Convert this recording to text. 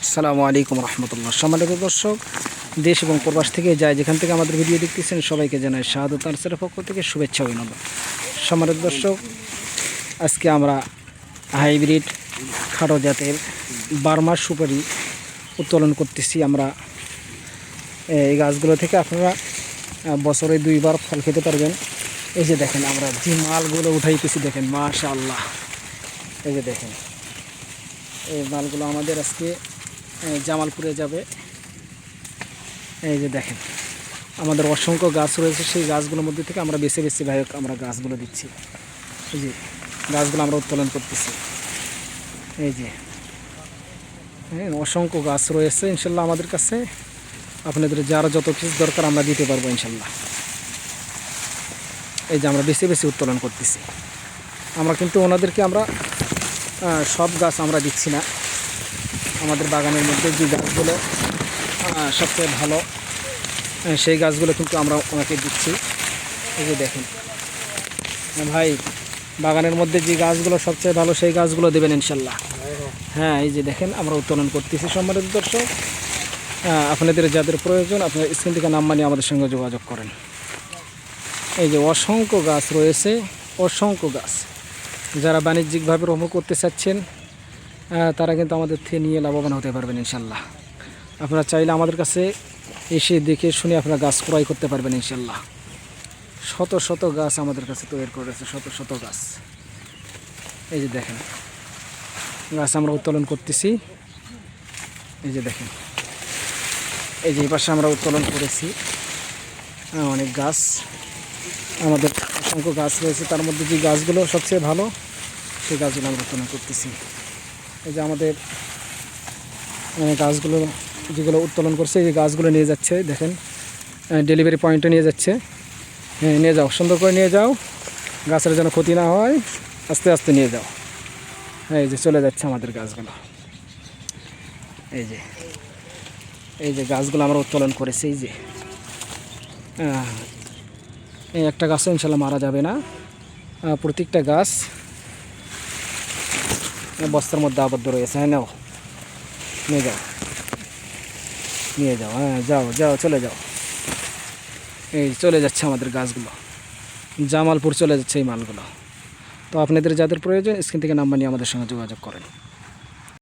আসসালামু আলাইকুম রহমতুল্লাহ। সম্মানিত দর্শক, দেশ এবং প্রবাস থেকে যায় যেখান থেকে আমাদের ভিডিও দেখতেছেন সবাইকে জানাই শাহাদত আনসারের পক্ষ থেকে শুভেচ্ছা অভিনন্দন। সম্মানিত দর্শক, আজকে আমরা হাইব্রিড খাটো জাতের বার্মা সুপারি উত্তোলন করতেছি। আমরা এই গাছগুলো থেকে আপনারা বছরে 2 বার ফল খেতে পারবেন। এই যে দেখেন আমরা যে মালগুলো উঠাইতেছি, দেখেন মাশাআল্লাহ। এই যে দেখেন এই মালগুলো আমাদের আজকে জামালপুরে যাবে। এই যে দেখেন আমাদের অসংখ্য গাছ রয়েছে, সেই গাছগুলোর মধ্যে থেকে আমরা বেছে বেছে আমরা গাছগুলো দিচ্ছি। এই যে গাছগুলো আমরা উত্তোলন করতেছি। এই যে অসংখ্য গাছ রয়েছে ইনশাল্লাহ আমাদের কাছে। আপনাদের যারা যত কিছু দরকার আমরা দিতে পারবো ইনশাল্লাহ। এই যে আমরা বেছে বেছে উত্তোলন করতেছি। আমরা কিন্তু ওনাদেরকে আমরা সব গাছ আমরা দিচ্ছি না। আমাদের বাগানের মধ্যে যে গাছগুলো সবচেয়ে ভালো সেই গাছগুলো কিন্তু আমরা ওনাকে দিচ্ছি। এই যে দেখেন ভাই, বাগানের মধ্যে যে গাছগুলো সবচেয়ে ভালো সেই গাছগুলো দেবেন ইনশাল্লাহ। হ্যাঁ, এই যে দেখেন আমরা উত্তোলন করতেছি। সম্মানিত দর্শক, আপনাদের যাদের প্রয়োজন আপনারা স্ক্রিন থেকে নাম্বার নিয়ে আমাদের সঙ্গে যোগাযোগ করেন। এই যে অসংখ্য গাছ রয়েছে, অসংখ্য গাছ। যারা বাণিজ্যিকভাবে রোপণ করতে চাচ্ছেন তারা কিন্তু আমাদের থেকে নিয়ে লাভবান হতে পারবেন ইনশাল্লাহ। আপনারা চাইলে আমাদের কাছে এসে দেখে শুনে আপনারা গাছ ক্রয় করতে পারবেন ইনশাল্লাহ। শত শত গাছ আমাদের কাছে তৈরি করেছে, শত শত গাছ। এই যে দেখেন গাছ আমরা উত্তোলন করতেছি। এই যে দেখেন এই যে এই পাশে আমরা উত্তোলন করেছি অনেক গাছ। আমাদের অসংখ্য গাছ রয়েছে, তার মধ্যে যে গাছগুলো সবচেয়ে ভালো সেই গাছগুলো আমরা উত্তোলন করতেছি। এই যে আমাদের গাছগুলো যেগুলো উত্তোলন করছে এই গাছগুলো নিয়ে যাচ্ছে, দেখেন ডেলিভারি পয়েন্টে নিয়ে যাচ্ছে। হ্যাঁ, নিয়ে যাও, সুন্দর করে নিয়ে যাও, গাছের যেন ক্ষতি না হয়, আস্তে আস্তে নিয়ে যাও। হ্যাঁ, এই যে চলে যাচ্ছে আমাদের গাছগুলো। এই যে গাছগুলো আমরা উত্তোলন করেছি। এই যে এই একটা গাছও ইনশাল্লাহ মারা যাবে না। প্রত্যেকটা গাছ বস্তার মধ্যে আবদ্ধ রয়েছে। হ্যাঁ, নাও, নিয়ে যাও, নিয়ে যাও। হ্যাঁ, যাও যাও, চলে যাও। এই চলে যাচ্ছে আমাদের গাছগুলো, জামালপুর চলে যাচ্ছে এই মালগুলো। তো আপনাদের যাদের প্রয়োজন স্ক্রিন থেকে নাম্বার নিয়ে আমাদের সঙ্গে যোগাযোগ করেন।